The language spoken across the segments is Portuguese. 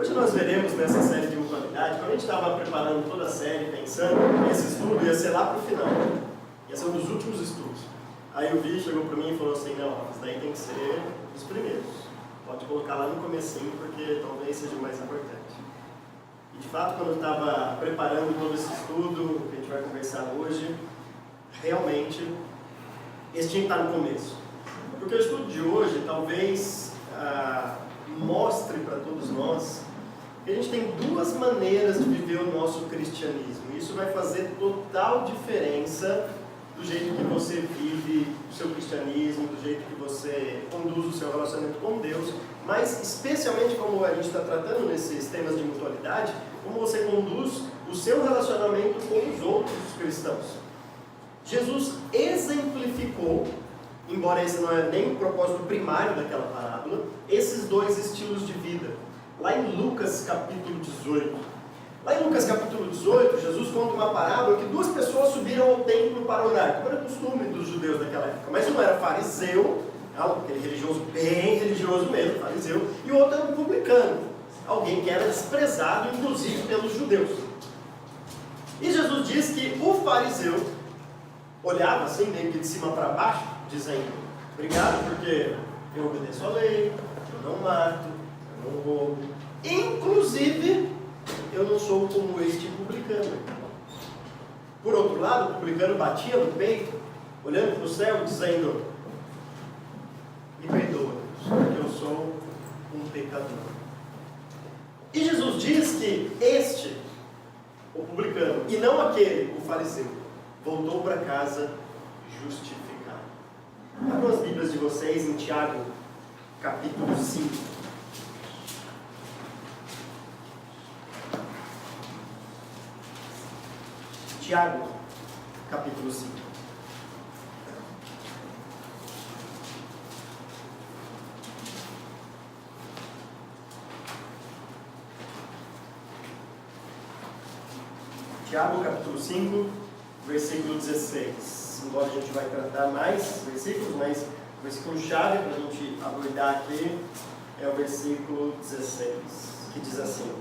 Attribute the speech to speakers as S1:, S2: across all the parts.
S1: Hoje nós veremos nessa série de mutualidade, quando a gente estava preparando toda a série, pensando, esse estudo ia ser lá para o final, ia ser um dos últimos estudos. Aí o Vi chegou para mim e falou assim, não, isso daí tem que ser os primeiros. Pode colocar lá no comecinho, porque talvez seja o mais importante. E de fato, quando eu estava preparando todo esse estudo, que a gente vai conversar hoje, realmente, esse tinha que estar no começo. Porque o estudo de hoje talvez mostre para todos nós que a gente tem duas maneiras de viver o nosso cristianismo. Isso vai fazer total diferença do jeito que você vive o seu cristianismo, do jeito que você conduz o seu relacionamento com Deus, mas especialmente como a gente está tratando nesses temas de mutualidade, como você conduz o seu relacionamento com os outros cristãos. Jesus exemplificou, embora esse não é nem o propósito primário daquela parábola, esses dois estilos de vida. Lá em Lucas capítulo 18. Lá em Lucas capítulo 18, Jesus conta uma parábola que duas pessoas subiram ao templo para orar, como era costume dos judeus daquela época. Mas um era fariseu, aquele religioso bem religioso mesmo, fariseu, e o outro era um publicano, alguém que era desprezado, inclusive pelos judeus. E Jesus diz que o fariseu olhava assim, meio que de cima para baixo, dizendo, obrigado porque eu obedeço a lei, eu não mato, eu não roubo, inclusive eu não sou como este publicano. Por outro lado, o publicano batia no peito, olhando para o céu, dizendo, me perdoa, Deus, porque eu sou um pecador. E Jesus diz que este, o publicano, e não aquele, o fariseu, voltou para casa justificado. Abram as Bíblias de vocês em Tiago, capítulo 5. Tiago, capítulo 5. Tiago, capítulo 5, versículo 16. Embora a gente vai tratar mais versículos, mas o versículo chave para a gente abordar aqui é o versículo 16, que diz assim,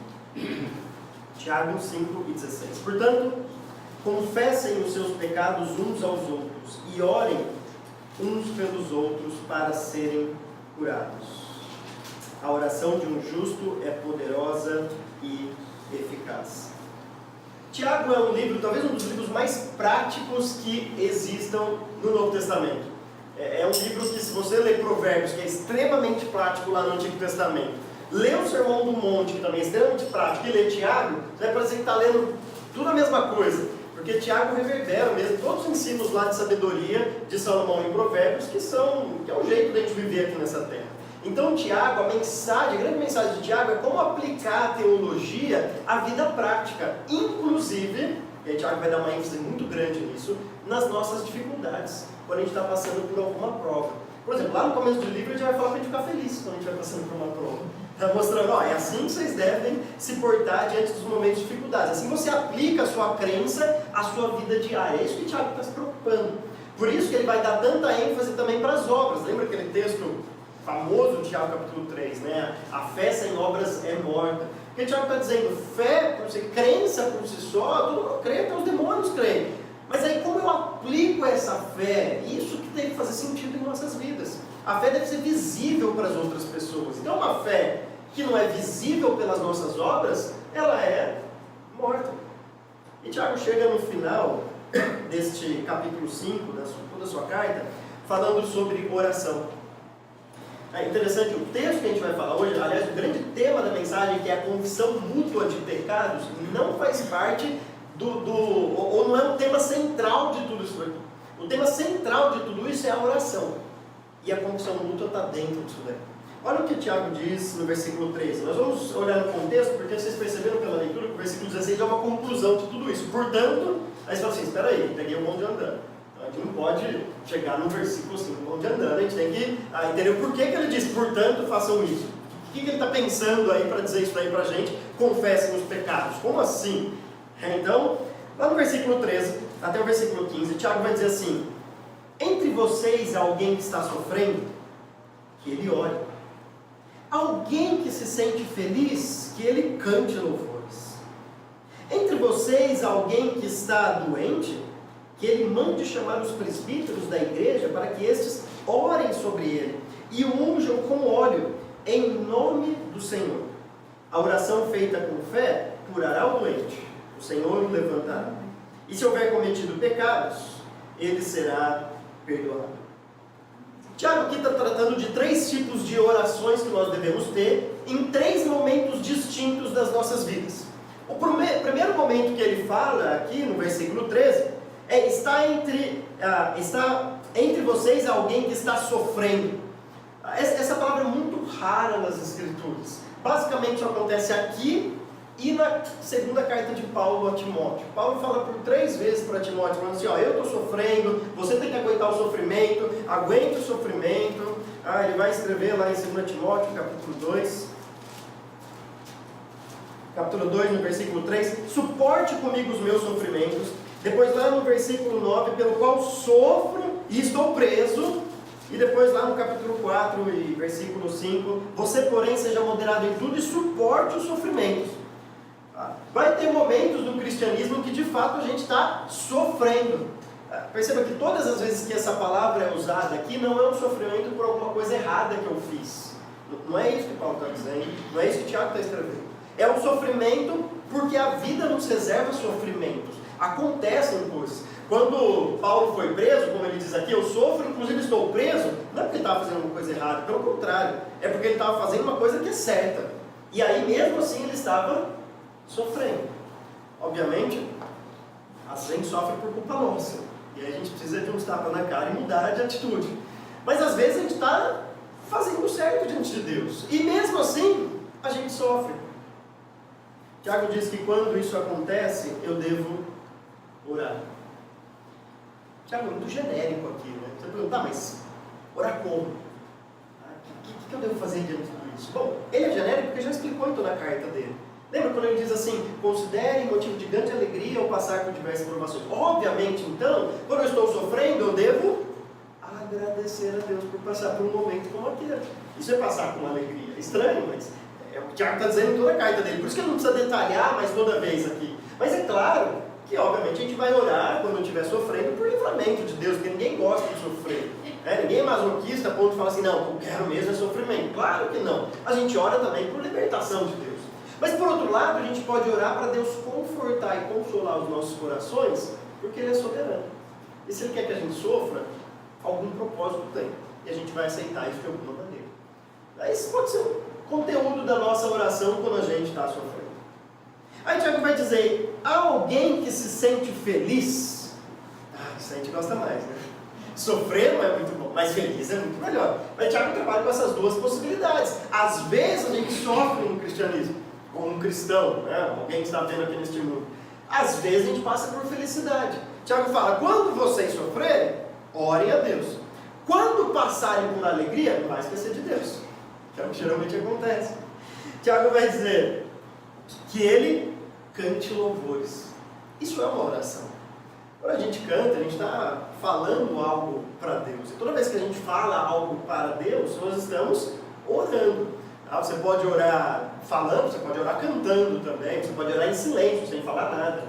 S1: Tiago 5 e 16. Portanto, confessem os seus pecados uns aos outros e orem uns pelos outros para serem curados. A oração de um justo é poderosa e eficaz. Tiago é um livro, talvez um dos livros mais práticos que existam no Novo Testamento. É um livro que, se você ler Provérbios, que é extremamente prático lá no Antigo Testamento, lê o Sermão do Monte, que também é extremamente prático, e lê Tiago, você vai parecer que está lendo tudo a mesma coisa. Porque Tiago reverbera mesmo todos os ensinos lá de sabedoria de Salomão em Provérbios, que é o jeito de a gente viver aqui nessa terra. Então Tiago, a grande mensagem de Tiago é como aplicar a teologia à vida prática, inclusive, e aí Tiago vai dar uma ênfase muito grande nisso, nas nossas dificuldades, quando a gente está passando por alguma prova. Por exemplo, lá no começo do livro a gente vai falar para a gente ficar feliz quando a gente vai passando por uma prova. Está mostrando, é assim que vocês devem se portar diante dos momentos de dificuldades. Assim você aplica a sua crença à sua vida diária. É isso que Tiago está se preocupando. Por isso que ele vai dar tanta ênfase também para as obras. Lembra aquele texto famoso de Tiago capítulo 3, né? A fé sem obras é morta. Porque Tiago está dizendo, fé, crença por si só, todo mundo crê, até os demônios creem. Mas aí como eu aplico essa fé? Isso que tem que fazer sentido em nossas vidas. A fé deve ser visível para as outras pessoas. Então uma fé que não é visível pelas nossas obras, ela é morta. E Tiago chega no final deste capítulo 5, toda a sua carta, falando sobre oração. É interessante, o texto que a gente vai falar hoje, aliás, o grande tema da mensagem, que é a confissão mútua de pecados, não faz parte ou não é um tema central de tudo isso aqui. O tema central de tudo isso é a oração. E a confissão mútua está dentro disso daí. Olha o que Tiago diz no versículo 13. Nós vamos olhar no contexto, porque vocês perceberam pela leitura que o versículo 16 é uma conclusão de tudo isso. Portanto, aí você fala assim, espera aí, peguei o bonde andando. Então, a gente não pode chegar no versículo assim, o bonde andando. A gente tem que entender por que ele diz, portanto, façam isso. O que ele está pensando aí para dizer isso aí para a gente? Confessem os pecados. Como assim? Então, lá no versículo 13 até o versículo 15, Tiago vai dizer assim, entre vocês há alguém que está sofrendo, que ele ore. Alguém que se sente feliz, que ele cante louvores. Entre vocês alguém que está doente, que ele mande chamar os presbíteros da igreja para que estes orem sobre ele e o unjam com óleo em nome do Senhor. A oração feita com fé curará o doente, o Senhor o levantará. E se houver cometido pecados, ele será perdoado. Tiago aqui está tratando de 3 tipos de orações que nós devemos ter em 3 momentos distintos das nossas vidas. O primeiro momento que ele fala aqui no versículo 13 é: está entre vocês alguém que está sofrendo. Essa palavra é muito rara nas Escrituras. Basicamente acontece aqui e na segunda carta de Paulo a Timóteo. Paulo fala por 3 vezes para Timóteo, falando assim: eu estou sofrendo, você tem que aguentar o sofrimento, aguente o sofrimento. Ele vai escrever lá em 2 Timóteo, capítulo 2, no versículo 3, suporte comigo os meus sofrimentos. Depois lá no versículo 9, pelo qual sofro e estou preso. E depois lá no capítulo 4 e versículo 5, você porém seja moderado em tudo e suporte os sofrimentos. Vai ter momentos do cristianismo que de fato a gente está sofrendo. Perceba que todas as vezes que essa palavra é usada aqui, não é um sofrimento por alguma coisa errada que eu fiz. Não é isso que Paulo está dizendo, não é isso que Tiago está escrevendo. É um sofrimento porque a vida nos reserva sofrimentos. Acontecem coisas. Quando Paulo foi preso, como ele diz aqui, eu sofro, inclusive estou preso, não é porque ele estava fazendo uma coisa errada, pelo contrário, é porque ele estava fazendo uma coisa que é certa. E aí mesmo assim ele estava sofrendo. Obviamente, a gente sofre por culpa nossa. E aí a gente precisa de uns tapas na cara e mudar de atitude. Mas às vezes a gente está fazendo certo diante de Deus. E mesmo assim, a gente sofre. Tiago diz que quando isso acontece, eu devo orar. Tiago é muito genérico aqui, né? Você pergunta, mas orar como? O que eu devo fazer diante de tudo isso? Bom, ele é genérico porque já explicou em toda a carta dele. Lembra quando ele diz assim: considere motivo de grande alegria ao passar por diversas provações? Obviamente, então, quando eu estou sofrendo, eu devo agradecer a Deus por passar por um momento como aquele. Isso é passar com alegria. É estranho, mas é o que o Tiago está dizendo em toda a carta dele. Por isso que ele não precisa detalhar mais toda vez aqui. Mas é claro que, obviamente, a gente vai orar quando estiver sofrendo por livramento de Deus, porque ninguém gosta de sofrer. Ninguém é masoquista a ponto de falar assim: não, eu quero mesmo é sofrimento. Claro que não. A gente ora também por libertação de Deus. Mas por outro lado, a gente pode orar para Deus confortar e consolar os nossos corações, porque Ele é soberano. E se Ele quer que a gente sofra, algum propósito tem. E a gente vai aceitar isso de alguma maneira. Esse pode ser o conteúdo da nossa oração quando a gente está sofrendo. Aí Tiago vai dizer: há alguém que se sente feliz? Isso a gente gosta mais, né? Sofrer não é muito bom, mas feliz é muito melhor. Mas Tiago trabalha com essas 2 possibilidades. Às vezes a gente sofre no cristianismo, como um cristão, né? Alguém que está vendo aqui neste mundo. Às vezes a gente passa por felicidade. Tiago fala: quando vocês sofrerem, orem a Deus. Quando passarem por alegria, não vai esquecer de Deus, que é o que geralmente acontece. Tiago vai dizer que ele cante louvores. Isso é uma oração. Quando a gente canta, a gente está falando algo para Deus. E toda vez que a gente fala algo para Deus, nós estamos orando. Você pode orar falando, você pode orar cantando também, você pode orar em silêncio, sem falar nada.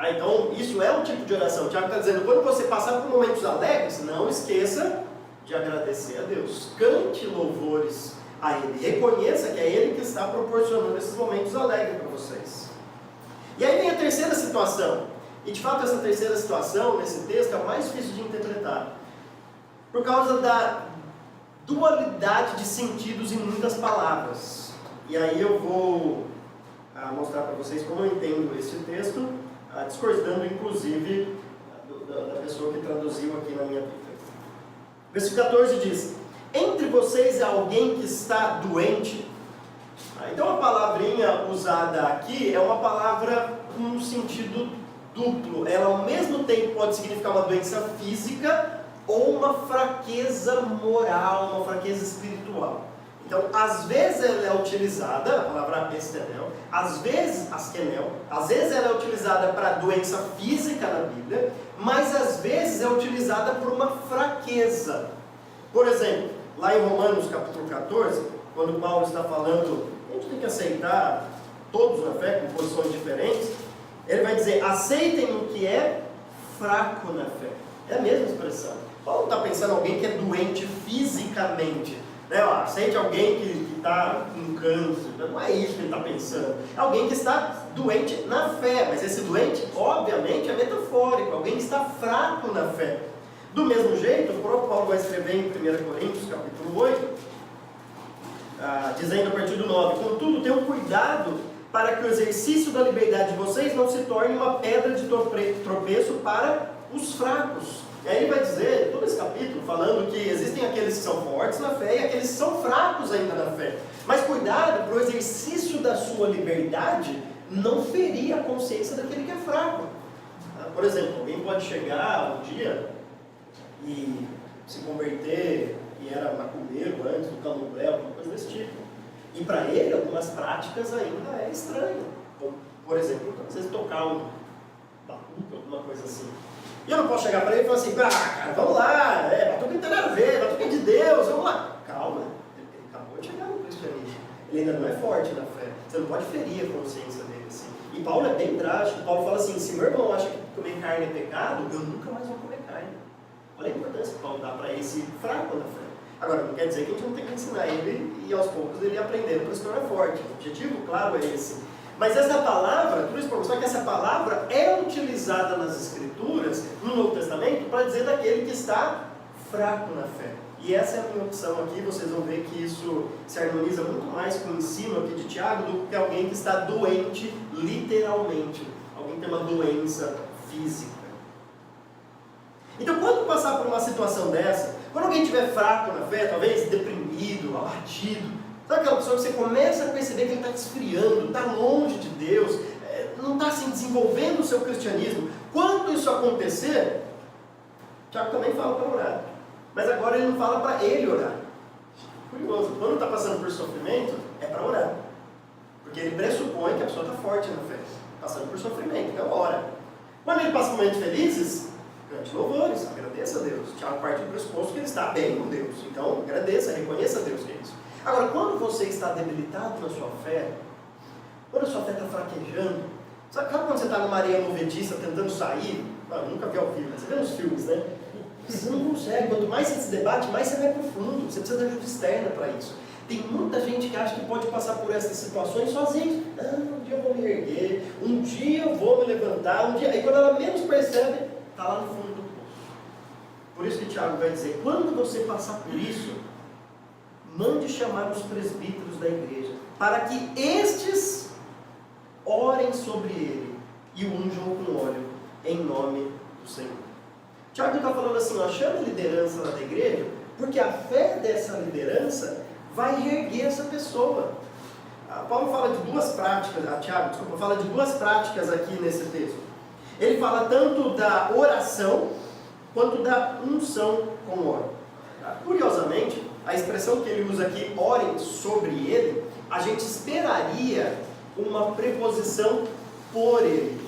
S1: Então, isso é um tipo de oração. O Tiago está dizendo: quando você passar por momentos alegres, não esqueça de agradecer a Deus. Cante louvores a Ele. Reconheça que é Ele que está proporcionando esses momentos alegres para vocês. E aí vem a terceira situação. E de fato essa terceira situação, nesse texto, é a mais difícil de interpretar. Por causa da dualidade de sentidos em muitas palavras. E aí eu vou mostrar para vocês como eu entendo esse texto, discordando inclusive da pessoa que traduziu aqui na minha Bíblia. Versículo 14 diz: entre vocês é alguém que está doente? Então a palavrinha usada aqui é uma palavra com um sentido duplo. Ela ao mesmo tempo pode significar uma doença física ou uma fraqueza moral, uma fraqueza espiritual. Então, às vezes ela é utilizada, a palavra estenel, às vezes ela é utilizada para doença física na Bíblia, mas às vezes é utilizada por uma fraqueza. Por exemplo, lá em Romanos capítulo 14, quando Paulo está falando, a gente tem que aceitar todos na fé, com posições diferentes, ele vai dizer, aceitem o que é fraco na fé. É a mesma expressão. Paulo está pensando em alguém que é doente fisicamente. Né? Aceite alguém que está com câncer. Não é isso que ele está pensando. É alguém que está doente na fé. Mas esse doente, obviamente, é metafórico. Alguém que está fraco na fé. Do mesmo jeito, o próprio Paulo vai escrever em 1 Coríntios, capítulo 8, dizendo a partir do 9, contudo, tenham cuidado para que o exercício da liberdade de vocês não se torne uma pedra de tropeço para os fracos. E aí ele vai dizer, todo esse capítulo, falando que existem aqueles que são fortes na fé e aqueles que são fracos ainda na fé. Mas cuidado para o exercício da sua liberdade não ferir a consciência daquele que é fraco. Por exemplo, alguém pode chegar um dia e se converter, e era macumbeiro antes, do candomblé, alguma coisa desse tipo. E para ele, algumas práticas ainda é estranho. Como, por exemplo, às vezes tocar um batuque, alguma coisa assim. E eu não posso chegar para ele e falar assim, cara, vamos lá, batuque não tem nada a ver, batuque é de Deus, vamos lá. Calma, ele acabou de chegar no cristianismo. Ele ainda não é forte na fé. Você não pode ferir a consciência dele assim. E Paulo é bem drástico. Paulo fala assim, se meu irmão acha que comer carne é pecado, eu nunca mais vou comer carne. Olha a importância que Paulo dá para esse fraco na fé. Agora, não quer dizer que a gente não tem que ensinar ele e aos poucos ele aprendendo para se tornar forte. O objetivo, claro, é esse. Mas essa palavra, tudo isso para mostrar que essa palavra é utilizada nas Escrituras, no Novo Testamento, para dizer daquele que está fraco na fé. E essa é a minha opção aqui, vocês vão ver que isso se harmoniza muito mais com o ensino aqui de Tiago do que alguém que está doente, literalmente. Alguém que tem uma doença física. Então, quando passar por uma situação dessa, quando alguém estiver fraco na fé, talvez deprimido, abatido, sabe aquela pessoa que você começa a perceber que ele está esfriando, está longe de Deus, não está assim, desenvolvendo o seu cristianismo. Quando isso acontecer, Tiago também fala para orar. Mas agora ele não fala para ele orar. Curioso, quando está passando por sofrimento, é para orar. Porque ele pressupõe que a pessoa está forte na fé, passando por sofrimento, então ora. Quando ele passa por momentos felizes, cante louvores, agradeça a Deus. Tiago parte do pressuposto que ele está bem com Deus. Então, agradeça, reconheça a Deus que é isso. Agora, quando você está debilitado na sua fé, quando a sua fé está fraquejando, sabe quando você está numa areia movediça tentando sair? Nunca vi ao vivo, você vê nos filmes, né? Você não consegue, quanto mais você se debate, mais você vai profundo, você precisa de ajuda externa para isso. Tem muita gente que acha que pode passar por essas situações sozinho. Um dia eu vou me erguer, um dia eu vou me levantar, um dia... Aí quando ela menos percebe, está lá no fundo do poço. Por isso que Tiago vai dizer, quando você passar por isso, mande chamar os presbíteros da igreja, para que estes orem sobre ele e o unjam com óleo, em nome do Senhor. Tiago está falando assim, chama a liderança lá da igreja, porque a fé dessa liderança vai reerguer essa pessoa. Paulo fala de duas práticas, Tiago, fala de duas práticas aqui nesse texto. Ele fala tanto da oração, quanto da unção com óleo. Curiosamente, a expressão que ele usa aqui, orem sobre ele, a gente esperaria uma preposição por ele.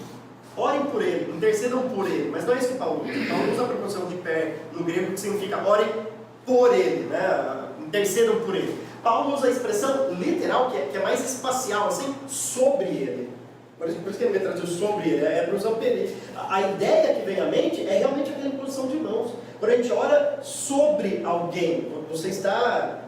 S1: Orem por ele, intercedam por ele, mas não é isso que Paulo usa. Paulo usa a preposição de pé no grego, que significa orem por ele, né? Intercedam por ele. Paulo usa a expressão literal, que é mais espacial, assim, sobre ele. Por isso que ele vai traduzir sobre ele, é para usar o perigo. A ideia que vem à mente é realmente aquela imposição de mãos. Quando a gente ora sobre alguém, você está,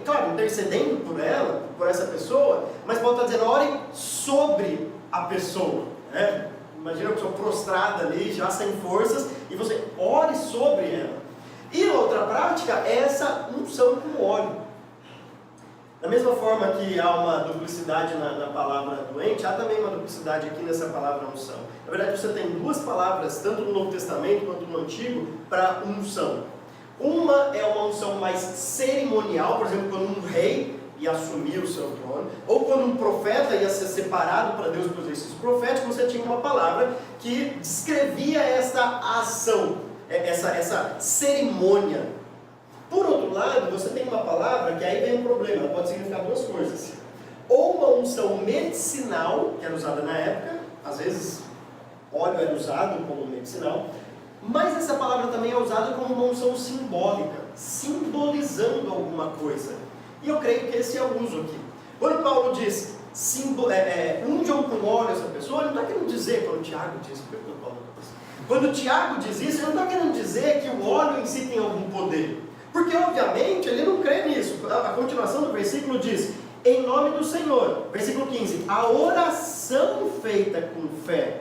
S1: claro, intercedendo por ela, por essa pessoa, mas Paulo está dizendo, orem sobre a pessoa, né? Imagina a pessoa prostrada ali, já sem forças, e você ore sobre ela. E outra prática é essa unção com óleo. Da mesma forma que há uma duplicidade na palavra doente, há também uma duplicidade aqui nessa palavra unção. Na verdade, você tem duas palavras, tanto no Novo Testamento quanto no Antigo, para unção. Uma é uma unção mais cerimonial, por exemplo, quando um rei ia assumir o seu trono, ou quando um profeta ia ser separado para Deus para o exercício profético, você tinha uma palavra que descrevia esta ação, essa cerimônia. Por outro lado, você tem uma palavra que aí vem um problema, ela pode significar duas coisas. Ou uma unção medicinal, que era usada na época, às vezes óleo era usado como medicinal, mas essa palavra também é usada como uma unção simbólica, simbolizando alguma coisa. E eu creio que esse é o uso aqui. Quando Paulo diz, unjam com óleo essa pessoa, ele não está querendo dizer, quando o Tiago diz, quando o Tiago diz isso, ele não está querendo dizer que o óleo em si tem algum poder. Porque, obviamente, ele não crê nisso. A continuação do versículo diz, em nome do Senhor. Versículo 15, a oração feita com fé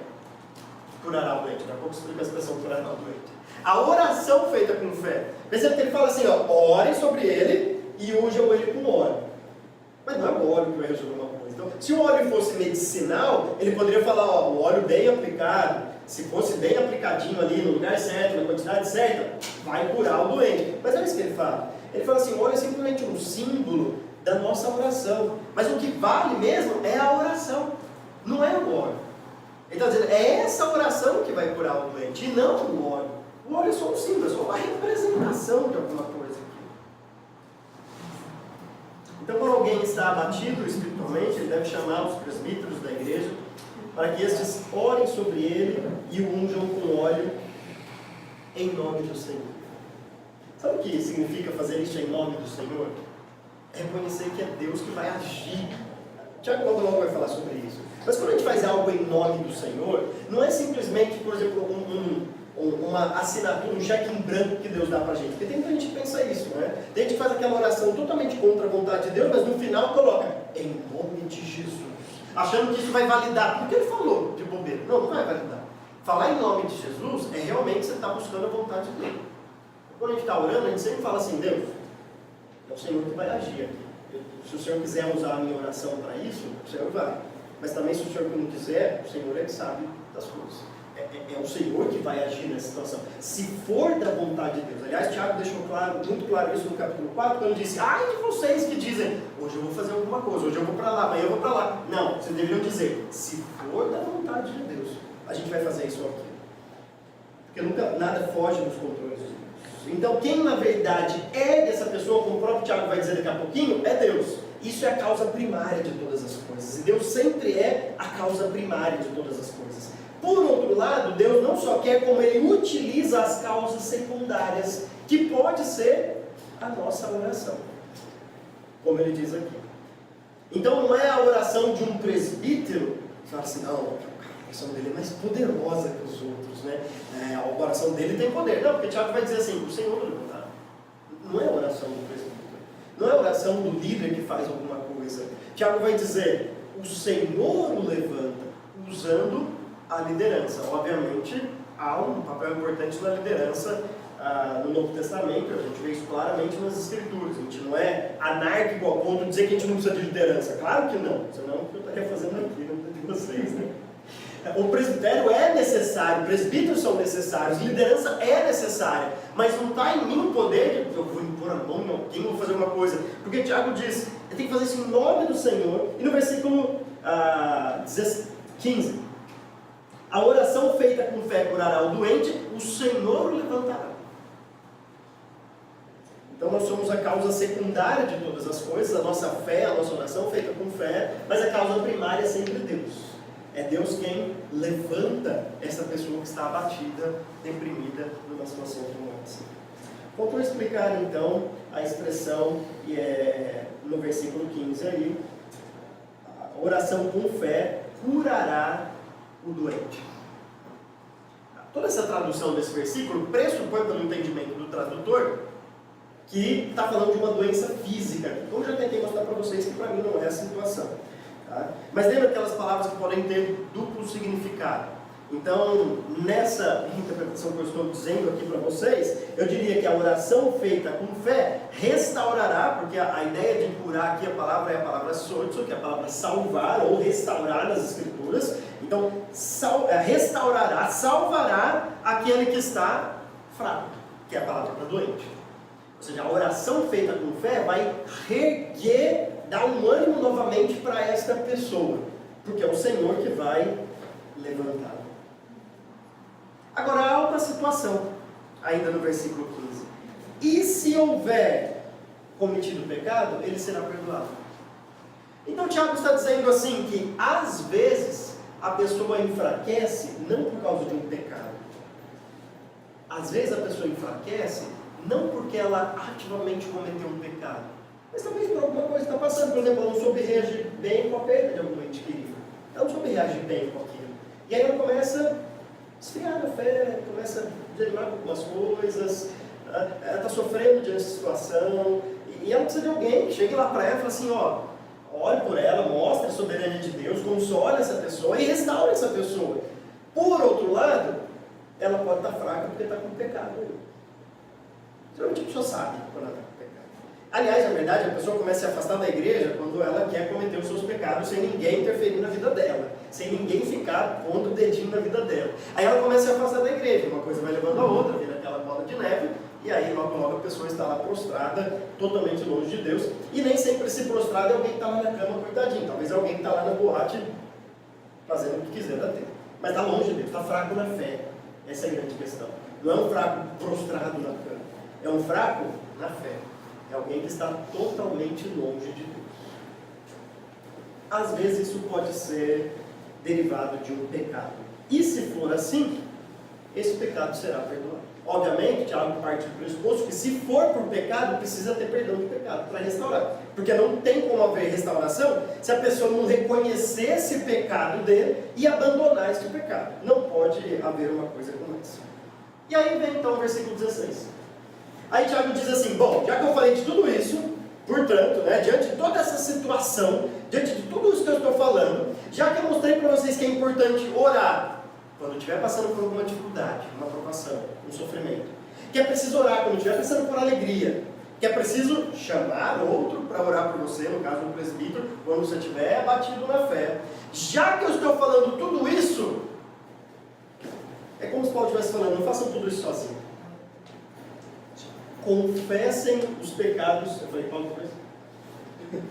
S1: curará o doente. Daqui a pouco explica a expressão curará o doente. A oração feita com fé. Percebe que ele fala assim, ore sobre ele e unjam ele com óleo. Mas não é o óleo que vai resolver uma coisa. Então, se o óleo fosse medicinal, ele poderia falar, o óleo bem aplicado, se fosse bem aplicadinho ali no lugar certo, na quantidade certa, vai curar o doente. Mas não é isso que ele fala. Ele fala assim, o óleo é simplesmente um símbolo da nossa oração. Mas o que vale mesmo é a oração, não é o óleo. Ele está dizendo, é essa oração que vai curar o doente, e não o óleo. O óleo é só um símbolo, é só uma representação de alguma coisa aqui. Então, quando alguém está abatido espiritualmente, ele deve chamar os presbíteros da igreja para que estes orem sobre ele e o unjam com óleo em nome do Senhor. Sabe o que significa fazer isso em nome do Senhor? É reconhecer que é Deus que vai agir. Tiago logo vai falar sobre isso. Mas quando a gente faz algo em nome do Senhor, não é simplesmente, por exemplo, uma assinatura, um cheque em branco que Deus dá pra gente. Porque tem muita gente que pensa isso, né? Tem gente que faz aquela oração totalmente contra a vontade de Deus, mas no final coloca, em nome de Jesus. Achando que isso vai validar tudo que ele falou de bobeira. Não, não vai validar. Falar em nome de Jesus é realmente você está buscando a vontade dele. Quando a gente está orando, a gente sempre fala assim, Deus, é o Senhor que vai agir aqui. Se o Senhor quiser usar a minha oração para isso, o Senhor vai. Mas também se o Senhor não quiser, o Senhor é que sabe das coisas. É o Senhor que vai agir nessa situação. Se for da vontade de Deus. Aliás, Tiago deixou muito claro isso no capítulo 4, quando disse, ai de vocês que dizem, hoje eu vou fazer alguma coisa, hoje eu vou para lá, amanhã eu vou para lá. Não, vocês deveriam dizer, se for da vontade de Deus, a gente vai fazer isso aqui. Porque nunca nada foge dos controles de Deus. Então quem na verdade é dessa pessoa, como o próprio Tiago vai dizer daqui a pouquinho, é Deus. Isso é a causa primária de todas as coisas. E Deus sempre é a causa primária de todas as coisas. Por outro lado, Deus não só quer, como Ele utiliza as causas secundárias, que pode ser a nossa oração. Como Ele diz aqui. Então não é a oração de um presbítero, que fala assim, não, a oração dele é mais poderosa que os outros, né? A oração dele tem poder. Não, porque Tiago vai dizer assim, o Senhor levantar. Não é a oração do presbítero. Não é a oração do líder que faz alguma coisa. Tiago vai dizer, o Senhor o levanta, usando a liderança. Obviamente, há um papel importante na liderança no Novo Testamento, a gente vê isso claramente nas Escrituras. A gente não é anárquico ao ponto de dizer que a gente não precisa de liderança. Claro que não, senão eu estaria fazendo aqui na vida de vocês, né? O presbitério é necessário, presbíteros são necessários, liderança é necessária, mas não está em mim o poder de eu vou impor a mão em alguém, vou fazer uma coisa. Porque Tiago diz, eu tenho que fazer isso em nome do Senhor. E no versículo 15, a oração feita com fé curará o doente, o Senhor o levantará. Então nós somos a causa secundária de todas as coisas, a nossa fé, a nossa oração feita com fé, mas a causa primária é sempre Deus. É Deus quem levanta essa pessoa que está abatida, deprimida, numa situação como essa. Volto a explicar então a expressão que é no versículo 15 aí, a oração com fé curará o doente. Toda essa tradução desse versículo pressupõe, pelo entendimento do tradutor, que está falando de uma doença física. Então eu já tentei mostrar para vocês que para mim não é a situação. Tá? Mas lembra aquelas palavras que podem ter duplo significado? Então, nessa interpretação que eu estou dizendo aqui para vocês, eu diria que a oração feita com fé restaurará, porque a ideia de curar aqui a palavra é a palavra sotso, que é a palavra salvar ou restaurar nas Escrituras. Então, restaurará, salvará aquele que está fraco, que é a palavra para doente. Ou seja, a oração feita com fé vai reerguer, dar um ânimo novamente para esta pessoa, porque é o Senhor que vai levantar. Agora há outra situação, ainda no versículo 15. E se houver cometido pecado, ele será perdoado. Então Tiago está dizendo assim que às vezes a pessoa enfraquece não por causa de um pecado. Às vezes a pessoa enfraquece não porque ela ativamente cometeu um pecado, Mas talvez por alguma coisa está passando. Por exemplo, ela não soube reagir bem com a perda de algum ente querido. Ela não soube reagir bem com aquilo. E aí ela começa a esfriar na fé, começa a desanimar com algumas coisas, ela está sofrendo diante da situação, e ela precisa de alguém que chegue lá para ela e fale assim, ó, olhe por ela, mostre a soberania de Deus, console essa pessoa e restaure essa pessoa. Por outro lado, ela pode estar fraca porque está com pecado. Geralmente a pessoa sabe quando ela está com pecado. Aliás, na verdade, a pessoa começa a se afastar da igreja quando ela quer cometer os seus pecados sem ninguém interferir na vida dela, sem ninguém ficar pondo o dedinho na vida dela. Aí ela começa a se afastar da igreja, uma coisa vai levando a outra, vira aquela bola de neve, e aí logo a pessoa está lá prostrada, totalmente longe de Deus, e nem sempre esse prostrado é alguém que está lá na cama, coitadinho, talvez é alguém que está lá na boate fazendo o que quiser da terra. Mas está longe de Deus, está fraco na fé. Essa é a grande questão. Não é um fraco prostrado na cama, é um fraco na fé. É alguém que está totalmente longe de Deus. Às vezes isso pode ser derivado de um pecado. E se for assim, esse pecado será perdoado. Obviamente, Tiago parte do pressuposto que se for por pecado, precisa ter perdão do pecado para restaurar. Porque não tem como haver restauração se a pessoa não reconhecer esse pecado dele e abandonar esse pecado. Não pode haver uma coisa como essa. E aí vem então o versículo 16. Aí Tiago diz assim, bom, já que eu falei de tudo isso, portanto, diante de toda essa situação, diante de tudo isso que eu estou falando, já que eu mostrei para vocês que é importante orar, quando estiver passando por alguma dificuldade, uma provação, um sofrimento, que é preciso orar quando estiver passando por alegria, que é preciso chamar outro para orar por você, no caso um presbítero, quando você estiver abatido na fé. Já que eu estou falando tudo isso, é como se Paulo estivesse falando, não façam tudo isso sozinho. Confessem os pecados. Eu falei, Paulo, depois? Tem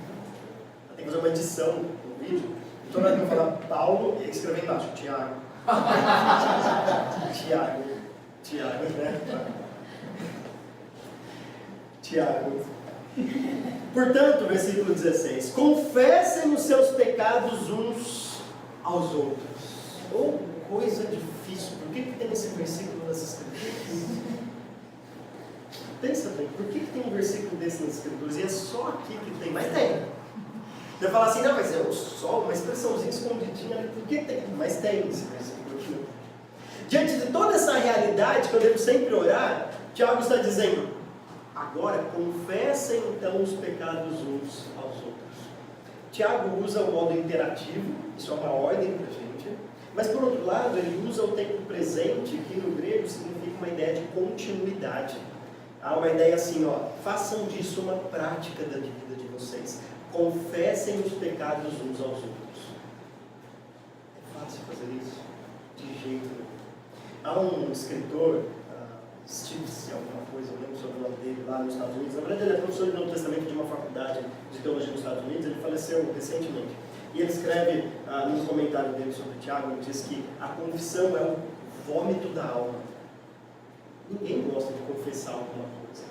S1: que fazer uma edição no vídeo. Então nós vamos falar Paulo e escrever embaixo, Tiago. Tiago, né? Tiago. Portanto, versículo 16: confessem os seus pecados uns aos outros. Oh, coisa difícil. Por que tem esse versículo nas Escrituras? Pensa bem, por que tem um versículo desse nas Escrituras? E é só aqui que tem, mas tem. Você vai falar assim, não, mas é o sol, uma expressãozinha escondidinha ali, por que tem? Mas tem esse versículo aqui. Diante de toda essa realidade que eu devo sempre orar, Tiago está dizendo, agora confessem então os pecados uns aos outros. Tiago usa o modo interativo, isso é uma ordem para a gente, mas por outro lado ele usa o tempo presente, que no grego significa uma ideia de continuidade. Há uma ideia assim, façam disso uma prática da vida de vocês. Confessem os pecados uns aos outros. É fácil fazer isso? De jeito nenhum. Há um escritor, Steve, alguma coisa, eu lembro sobre o nome dele, lá nos Estados Unidos. Na verdade, ele é professor do Novo Testamento de uma faculdade de teologia nos Estados Unidos. Ele faleceu recentemente. E ele escreve, num comentário dele sobre Tiago, ele diz que a confissão é o vômito da alma. Ninguém gosta de confessar alguma coisa.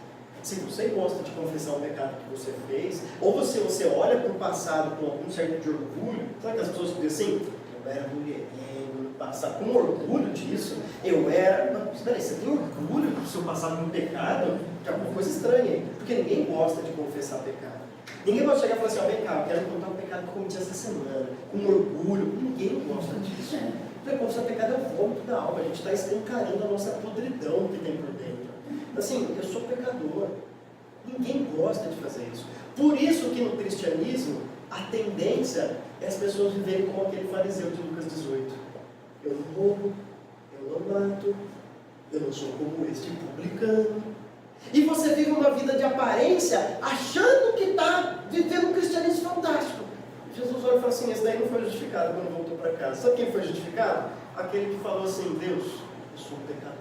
S1: Se você gosta de confessar um pecado que você fez, ou você olha para o passado com algum certo de orgulho, sabe que as pessoas dizem assim, eu era mulherengo no passado, com orgulho disso, eu era... Não, espera aí, você tem orgulho do seu passado no pecado? Que é uma coisa estranha, hein? Porque ninguém gosta de confessar pecado. Ninguém pode chegar e falar assim, vem cá, eu quero contar um pecado que eu cometi essa semana, com orgulho. Ninguém gosta disso. Porque confessar pecado é o vômito da alma, a gente está escancarando a nossa podridão que tem por dentro. Assim, eu sou pecador. Ninguém gosta de fazer isso. Por isso que no cristianismo, a tendência é as pessoas viverem como aquele fariseu de Lucas 18. Eu não roubo, eu não mato, eu não sou como este publicano. E você vive uma vida de aparência, achando que está vivendo um cristianismo fantástico. Jesus olha e fala assim, esse daí não foi justificado quando voltou para casa. Sabe quem foi justificado? Aquele que falou assim, Deus, eu sou um pecador.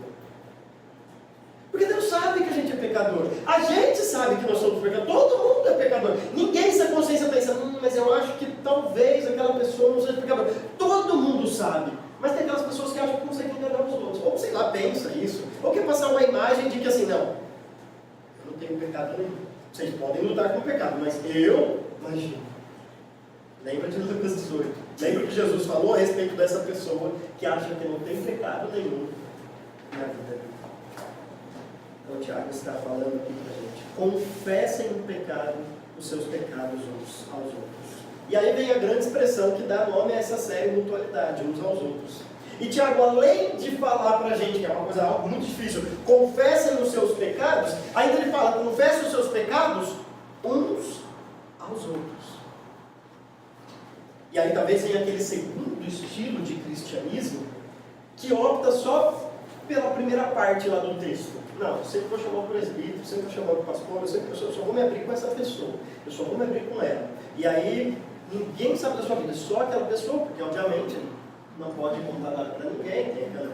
S1: Porque Deus sabe que a gente é pecador. A gente sabe que nós somos pecadores. Todo mundo é pecador. Ninguém sem consciência pensa, mas eu acho que talvez aquela pessoa não seja pecador. Todo mundo sabe. Mas tem aquelas pessoas que acham que conseguem enganar os outros. Ou sei lá, pensa isso. Ou quer passar uma imagem de que assim, não, eu não tenho pecado nenhum. Vocês podem lutar com o pecado, mas eu, imagino. Lembra de Lucas 18. Lembra que Jesus falou a respeito dessa pessoa que acha que não tem pecado nenhum na vida dele. Então o Tiago está falando aqui para a gente: confessem o pecado, os seus pecados uns aos outros. E aí vem a grande expressão que dá nome a essa série, mutualidade, uns aos outros. E Tiago, além de falar para a gente, que é uma coisa algo muito difícil, confessem os seus pecados, ainda ele fala: confessem os seus pecados uns aos outros. E aí talvez venha aquele segundo estilo de cristianismo que opta só pela primeira parte lá do texto. Não, eu sempre vou chamar o presbítero, eu sempre vou chamar o pastor, eu só vou me abrir com essa pessoa, eu só vou me abrir com ela. E aí ninguém sabe da sua vida, só aquela pessoa, porque obviamente não pode contar nada para ninguém, tem aquele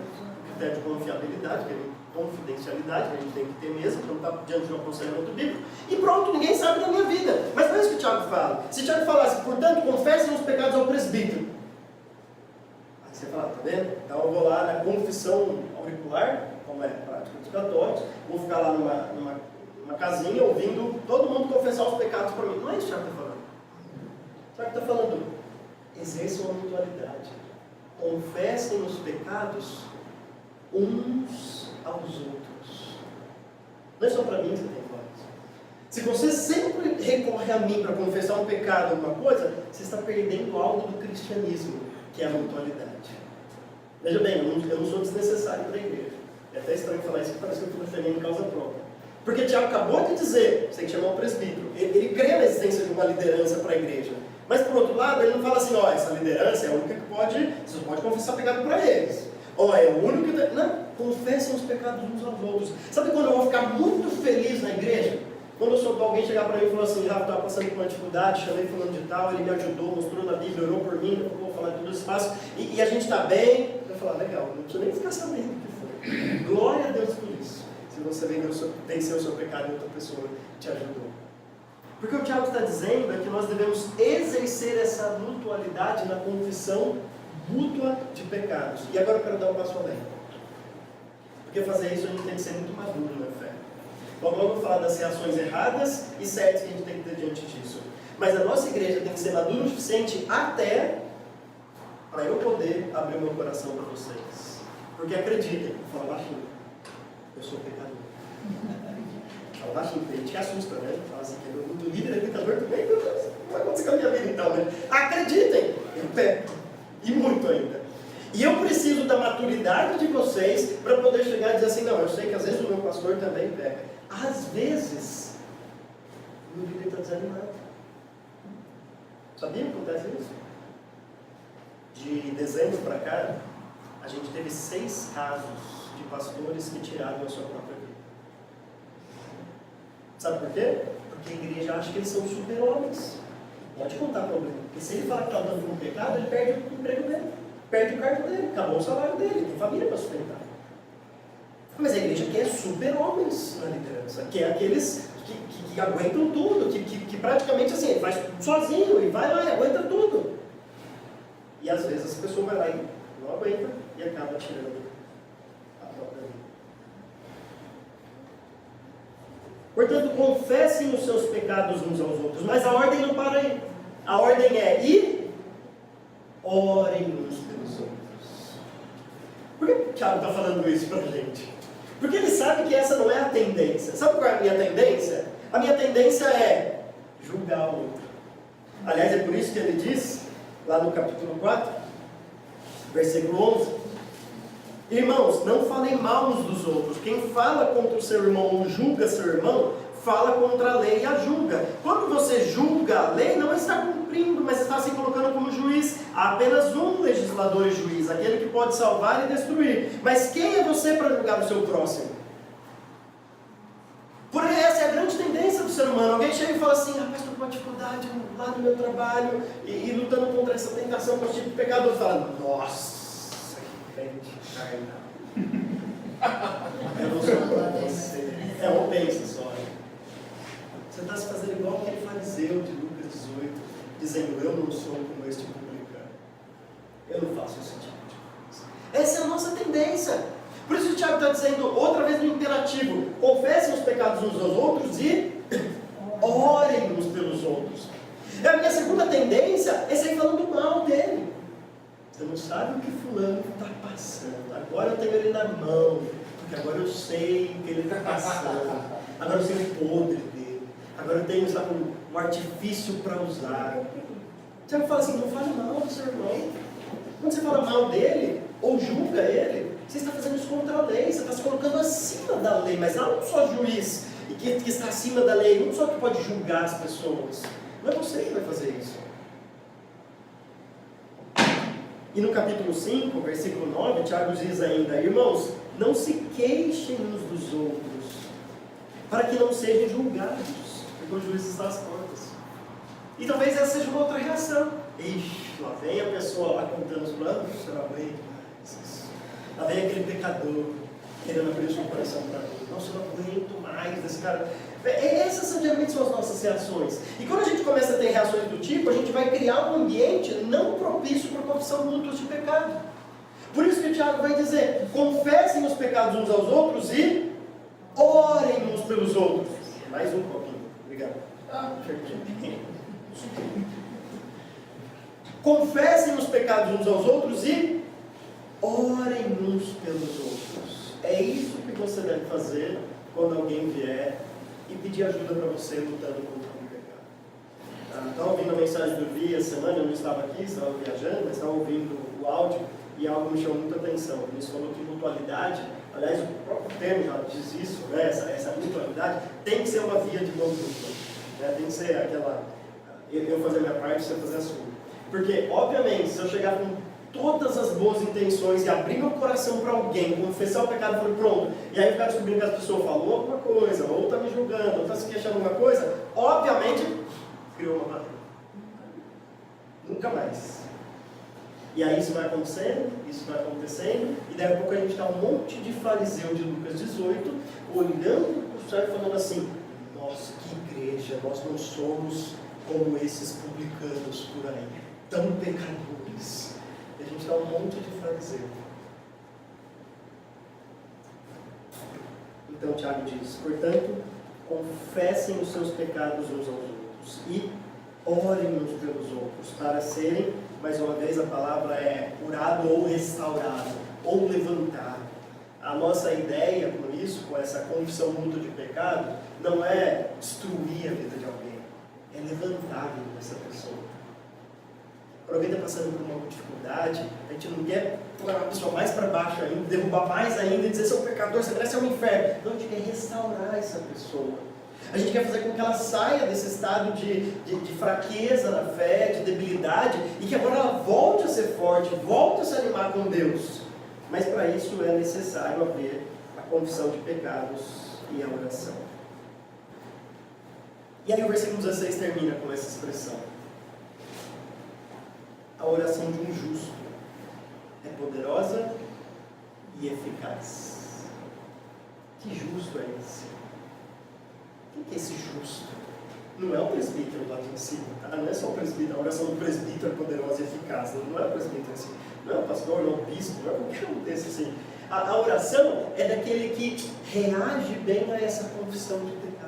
S1: critério de confiabilidade, confidencialidade que a gente tem que ter mesmo, para não estar diante de um aconselhamento bíblico. E pronto, ninguém sabe da minha vida. Mas não é isso que o Tiago fala. Se o Tiago falasse: portanto, confessem os pecados ao presbítero. Aí você fala: tá vendo? Então eu vou lá na confissão auricular, como é prática dos católicos, vou ficar lá numa casinha ouvindo todo mundo confessar os pecados para mim. Não é isso que o Tiago está falando. O Tiago está falando: exerçam a mutualidade. Confessem os pecados uns aos outros. Não é só para mim que você tem que falar isso. Se você sempre recorre a mim para confessar um pecado, alguma coisa, você está perdendo algo do cristianismo, que é a mutualidade. Veja bem, eu não sou desnecessário para a igreja. É até estranho falar isso, que parece que eu estou defendendo causa própria. Porque Tiago acabou de dizer: você tem que chamar o presbítero. Ele crê na existência de uma liderança para a igreja. Mas por outro lado, ele não fala assim: ó, essa liderança é a única que você pode confessar pecado para eles. Ó, é o único que... Não, confessem os pecados uns aos outros. Sabe quando eu vou ficar muito feliz na igreja? Quando eu sou alguém chegar para mim e falar assim: Rafa, estava passando por uma dificuldade, chamei fulano de tal, ele me ajudou, mostrou na Bíblia, orou por mim, eu vou falar tudo isso fácil, e a gente está bem. Eu vou falar: legal, não preciso nem ficar sabendo o que foi. Glória a Deus por isso. Se você venceu o seu pecado e outra pessoa te ajudou. Porque o Tiago está dizendo é que nós devemos exercer essa mutualidade na confissão mútua de pecados. E agora eu quero dar um passo além. Porque fazer isso a gente tem que ser muito maduro na fé. Logo eu vou falar das reações erradas e certas que a gente tem que ter diante disso. Mas a nossa igreja tem que ser madura o suficiente até para eu poder abrir meu coração para vocês. Porque acreditem, eu falo baixinho, eu sou pecador. Fala baixinho, tem gente que assusta, né? Fala assim: que o líder é pecador também, meu Deus, não vai acontecer com a minha vida então, né? Acreditem, eu peco. E muito ainda. E eu preciso da maturidade de vocês para poder chegar e dizer assim: não, eu sei que às vezes o meu pastor também peca. Às vezes, o meu líder está desanimado. Sabia que acontece isso? De dezembro para cá, a gente teve 6 casos de pastores que tiraram a sua própria vida. Sabe por quê? Porque a igreja acha que eles são super-homens. Pode contar problema. Porque se ele fala que está andando no pecado, ele perde o emprego dele, perde o cargo dele, acabou o salário dele, tem família para sustentar. Mas a igreja quer super-homens na liderança, quer aqueles que aguentam tudo, que praticamente assim, ele faz tudo sozinho e vai lá e aguenta tudo. E às vezes essa pessoa vai lá e não aguenta e acaba tirando a própria vida. Portanto, confessem os seus pecados uns aos outros. Mas a ordem não para aí. A ordem é: e orem uns pelos outros. Por que o Tiago está falando isso para a gente? Porque ele sabe que essa não é a tendência. Sabe qual é a minha tendência? A minha tendência é julgar o outro. Aliás, é por isso que ele diz, lá no capítulo 4, versículo 11: irmãos, não falem mal uns dos outros. Quem fala contra o seu irmão ou julga seu irmão, fala contra a lei e a julga. Quando você julga a lei, não está cumprindo, mas está se colocando como juiz. Há apenas um legislador e juiz, aquele que pode salvar e destruir. Mas quem é você para julgar o seu próximo? Por essa é a grande tendência do ser humano. Alguém chega e fala assim: rapaz, estou com uma dificuldade lá no meu trabalho e lutando contra essa tentação, com esse tipo de pecado. Eu falo: nossa, que crente carnal. Eu não sou como você. É uma ofensa só. Você está se fazendo igual aquele fariseu de Lucas 18, dizendo: eu não sou como este publicano. Eu não faço esse tipo de coisa. Essa é a nossa tendência. Por isso o Tiago está dizendo outra vez no imperativo: confessem os pecados uns aos outros e orem uns pelos outros. E a minha segunda tendência é sair falando mal dele. Você não sabe o que fulano está passando. Agora eu tenho ele na mão. porque agora eu sei o que ele está passando, agora eu sei o podre dele, agora eu tenho, sabe, um artifício para usar. Tiago fala assim, não fale mal do seu irmão. Quando você fala mal dele, ou julga ele, você está fazendo isso contra a lei, você está se colocando acima da lei, mas não só juiz, e que está acima da lei, não só que pode julgar as pessoas, não é você que vai fazer isso. E no capítulo 5, versículo 9, Tiago diz ainda, irmãos, não se queixem uns dos outros, para que não sejam julgados, porque o juiz está às portas. E talvez essa seja uma outra reação. Ixi, lá vem a pessoa lá contando os planos, eu não aguento mais. Lá vem aquele pecador, querendo abrir o seu coração para mim. Nossa, eu não aguento mais desse cara. Essas geralmente são as nossas reações. E quando a gente começa a ter reações do tipo, a gente vai criar um ambiente não propício para a confissão mútua de pecado. Por isso que o Tiago vai dizer, confessem os pecados uns aos outros e orem uns pelos outros. Mais um pouquinho, obrigado. Confessem os pecados uns aos outros e orem uns pelos outros. É isso que você deve fazer quando alguém vier e pedir ajuda para você lutando contra o pecado. Estava ouvindo a mensagem do Vi essa semana, eu não estava aqui, estava viajando, mas estava ouvindo o áudio e algo me chamou muita atenção. Ele falou que mutualidade, aliás, o próprio termo já diz isso, né? essa mutualidade tem que ser uma via de mão dupla. Né? Tem que ser aquela, eu fazer a minha parte, você fazer a sua. Porque, obviamente, se eu chegar com todas as boas intenções e abrir meu coração para alguém, confessar o pecado e falar pronto, e aí ficar descobrindo que a pessoa falou alguma coisa, ou está me julgando, ou está se queixando de alguma coisa, obviamente, criou uma barreira. Nunca mais. E aí isso vai acontecendo, e daqui a pouco a gente está um monte de fariseu de Lucas 18, olhando para o céu e falando assim, nossa, que igreja, nós não somos como esses publicanos por aí, tão pecadores. E a gente está um monte de fariseu. Então Tiago diz, portanto, confessem os seus pecados uns aos outros e orem uns pelos outros, para serem, mais uma vez a palavra é curado ou restaurado, ou levantado. A nossa ideia com isso, com essa confissão mútua de pecado, não é destruir a vida de alguém, é levantar a vida dessa pessoa. Quando alguém está passando por uma dificuldade, a gente não quer pôr a pessoa mais para baixo ainda, derrubar mais ainda e dizer, seu pecador, você merece um inferno. Não, a gente quer restaurar essa pessoa. A gente quer fazer com que ela saia desse estado de fraqueza na fé, de debilidade, e que agora ela volte a ser forte, volte a se animar com Deus. Mas para isso é necessário haver a confissão de pecados e a oração. E aí o versículo 16 termina com essa expressão. A oração de um justo é poderosa e eficaz. Que justo é esse? Quem que é esse justo? Não é o presbítero lá em cima, tá? Não é só o presbítero, a oração do presbítero é poderosa e eficaz. Não é o presbítero assim, não é o pastor, não é o bispo, não é qualquer um desses assim. A oração é daquele que reage bem a essa confissão de pecados.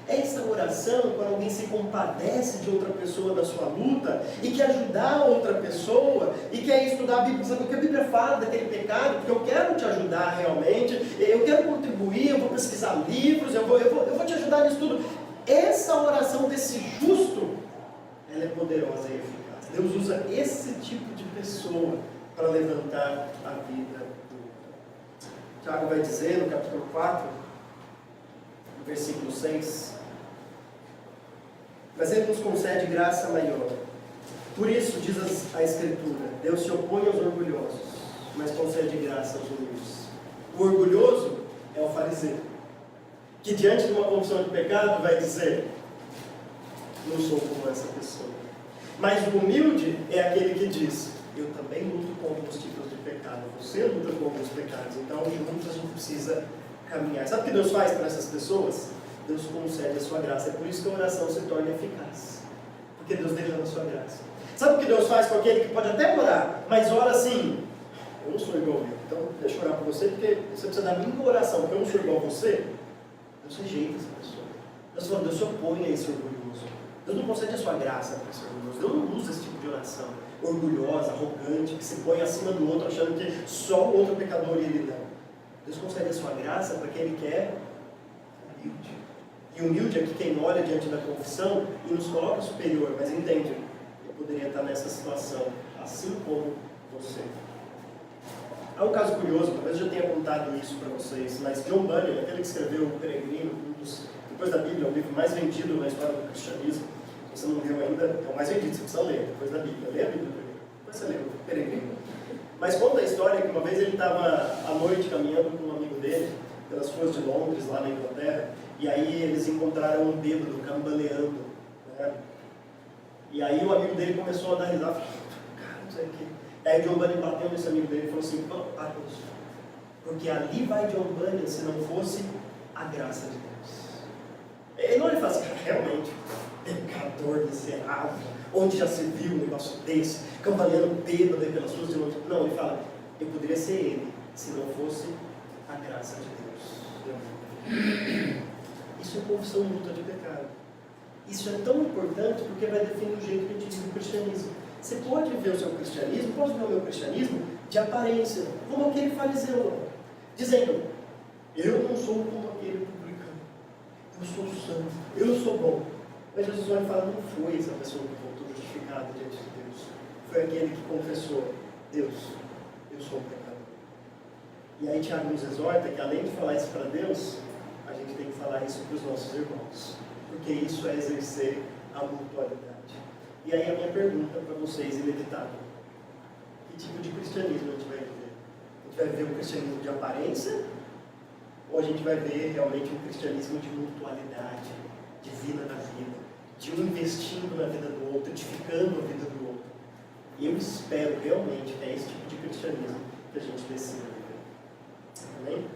S1: Essa oração, quando alguém se compadece de outra pessoa da sua luta e quer ajudar a outra pessoa e quer estudar a Bíblia, sabe o que a Bíblia fala daquele pecado? Porque eu quero te ajudar realmente, eu quero contribuir, eu vou pesquisar livros, eu vou te ajudar nisso tudo. Essa oração desse justo, ela é poderosa e eficaz. Deus usa esse tipo de pessoa para levantar a vida do outro. Tiago vai dizer no capítulo 4, versículo 6, mas Ele nos concede graça maior. Por isso, diz a Escritura, Deus se opõe aos orgulhosos, mas concede graça aos humildes. O orgulhoso é o fariseu, que diante de uma confissão de pecado vai dizer, não sou como essa pessoa. Mas o humilde é aquele que diz, eu também luto com alguns tipos de pecado, você luta com alguns pecados, então juntos a gente precisa caminhar. Sabe o que Deus faz para essas pessoas? Deus concede a sua graça. É por isso que a oração se torna eficaz. Porque Deus derrama a sua graça. Sabe o que Deus faz com aquele que pode até orar, mas ora assim, eu não sou igual a ele, então deixa eu orar por você, porque você precisa da minha oração, porque eu não sou igual a você. Deus rejeita essa pessoa. Deus fala, Deus se opõe a esse orgulhoso. Deus não concede a sua graça para esse orgulhoso. Deus não usa esse tipo de oração orgulhosa, arrogante, que se põe acima do outro, achando que só o outro é pecador e ele não. Deus concede a sua graça para quem Ele quer humilde. E humilde é que quem olha diante da confissão e nos coloca superior, mas entende, eu poderia estar nessa situação, assim como você. Há um caso curioso, talvez eu já tenha contado isso para vocês, mas John Bunyan, aquele que escreveu O Peregrino, depois da Bíblia, é o livro mais vendido na história do cristianismo. Se você não leu ainda, é o mais vendido, você precisa ler, depois da Bíblia. Lê a Bíblia primeiro, depois você lê O Peregrino. Mas conta a história que uma vez ele estava à noite caminhando com um amigo dele, pelas ruas de Londres, lá na Inglaterra, e aí eles encontraram um bêbado cambaleando, né? E aí o amigo dele começou a dar risada, cara, não sei o que. Aí John Bunyan bateu nesse amigo dele e falou assim, para com isso, porque ali vai John Bunyan se não fosse a graça de Deus. Ele não fala assim, realmente, pecador miserável, onde já se viu um negócio desse, cambaleando bêbado aí pelas ruas de Londres. Não, ele fala, eu poderia ser ele, se não fosse a graça de Deus. Isso é confissão mútua de pecado. Isso é tão importante porque vai definir o jeito que a gente vive o cristianismo. Você pode ver o seu cristianismo, pode ver o meu cristianismo de aparência, como aquele fariseu, dizendo, eu não sou como aquele publicano, eu sou santo, eu sou bom. Mas Jesus olha e fala, não foi essa pessoa que voltou justificada diante de Deus. Foi aquele que confessou, Deus, eu sou um pecador. E aí Tiago nos exorta que além de falar isso para Deus, a gente tem que falar isso para os nossos irmãos. Porque isso é exercer a mutualidade. E aí a minha pergunta para vocês, inevitável. Que tipo de cristianismo a gente vai viver? A gente vai viver um cristianismo de aparência? Ou a gente vai ver realmente um cristianismo de mutualidade, de vida na vida, de um investindo na vida do outro, edificando a vida do outro? E eu espero realmente que é esse tipo de cristianismo que a gente decida viver. Amém?